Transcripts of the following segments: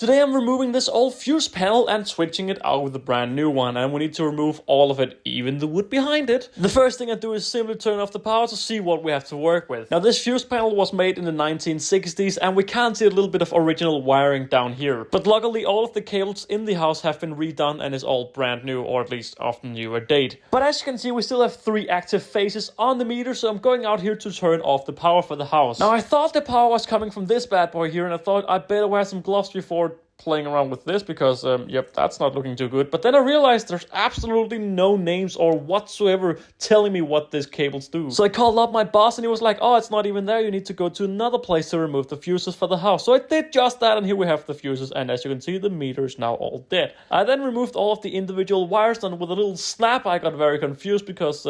Today I'm removing this old fuse panel and switching it out with a brand new one, and we need to remove all of it, even the wood behind it. The first thing I do is simply turn off the power to see what we have to work with. Now this fuse panel was made in the 1960s and we can see a little bit of original wiring down here. But luckily all of the cables in the house have been redone and is all brand new, or at least of the newer date. But as you can see, we still have 3 active phases on the meter, so I'm going out here to turn off the power for the house. Now I thought the power was coming from this bad boy here, and I thought I'd better wear some gloves before playing around with this because, yep, that's not looking too good. But then I realized there's absolutely no names or whatsoever telling me what these cables do. So I called up my boss and he was like, oh, it's not even there. You need to go to another place to remove the fuses for the house. So I did just that, and here we have the fuses. And as you can see, the meter is now all dead. I then removed all of the individual wires, and with a little snap, I got very confused because,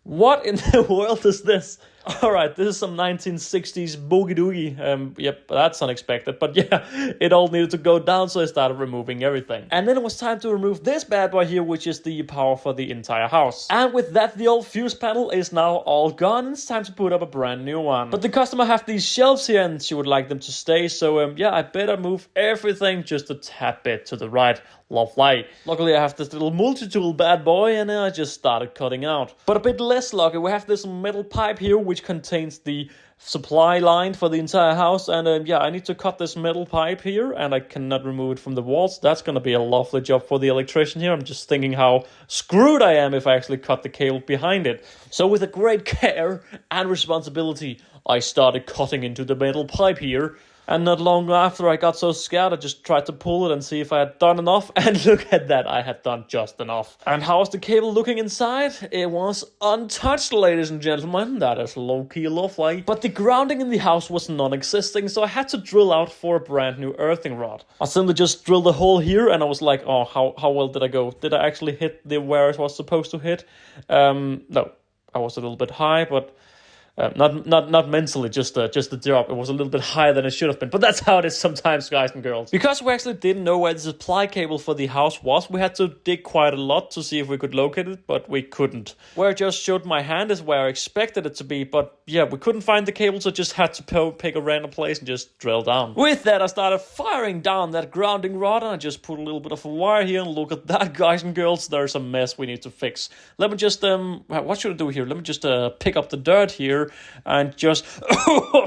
what in the world is this? Alright, this is some 1960s boogie doogie. Yep, that's unexpected. But yeah, it all needed to go down, so I started removing everything. And then it was time to remove this bad boy here, which is the power for the entire house. And with that, the old fuse panel is now all gone, and it's time to put up a brand new one. But the customer have these shelves here, and she would like them to stay, so yeah, I better move everything just a tad bit to the right. Lovely. Luckily, I have this little multi-tool bad boy, and I just started cutting out. But a bit less lucky, we have this metal pipe here, which contains the supply line for the entire house. And yeah, I need to cut this metal pipe here, and I cannot remove it from the walls. That's going to be a lovely job for the electrician here. I'm just thinking how screwed I am if I actually cut the cable behind it. So with a great care and responsibility, I started cutting into the metal pipe here. And not long after I got so scared, I just tried to pull it and see if I had done enough. And look at that, I had done just enough. And how's the cable looking inside? It was untouched, ladies and gentlemen. That is low-key lovely. But the grounding in the house was non-existing, so I had to drill out for a brand new earthing rod. I simply just drilled a hole here, and I was like, oh, how well did I go? Did I actually hit where I was supposed to hit? No, I was a little bit high, but... Not mentally, just the drop. It was a little bit higher than it should have been. But that's how it is sometimes, guys and girls. Because we actually didn't know where the supply cable for the house was, we had to dig quite a lot to see if we could locate it, but we couldn't. Where I just showed my hand is where I expected it to be, but yeah, we couldn't find the cable, so just had to pick a random place and just drill down. With that, I started firing down that grounding rod, and I just put a little bit of a wire here, and look at that, guys and girls. There's a mess we need to fix. Let me just, what should I do here? Let me just pick up the dirt here and just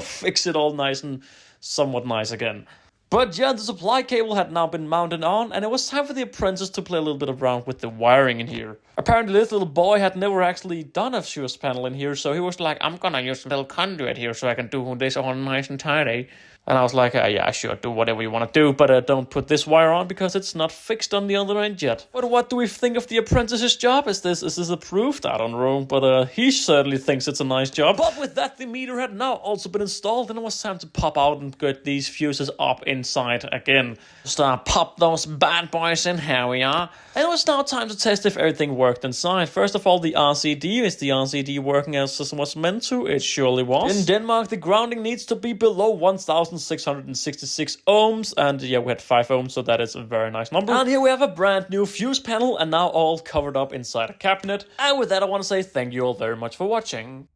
fix it all nice and somewhat nice again. But yeah, the supply cable had now been mounted on, and it was time for the apprentice to play a little bit around with the wiring in here. Apparently this little boy had never actually done a fuse panel in here, so he was like, I'm gonna use a little conduit here so I can do this all nice and tidy. And I was like, yeah, sure, do whatever you want to do, but don't put this wire on because it's not fixed on the other end yet. But what do we think of the apprentice's job? Is this approved? I don't know, but he certainly thinks it's a nice job. But with that, the meter had now also been installed, and it was time to pop out and get these fuses up inside again. Just pop those bad boys in, here we are. And it was now time to test if everything worked inside. First of all, the RCD. Is the RCD working as it was meant to? It surely was. In Denmark, the grounding needs to be below 1,666 ohms, and yeah, we had 5 ohms, so that is a very nice number. And here we have a brand new fuse panel, and now all covered up inside a cabinet. And with that, I want to say thank you all very much for watching.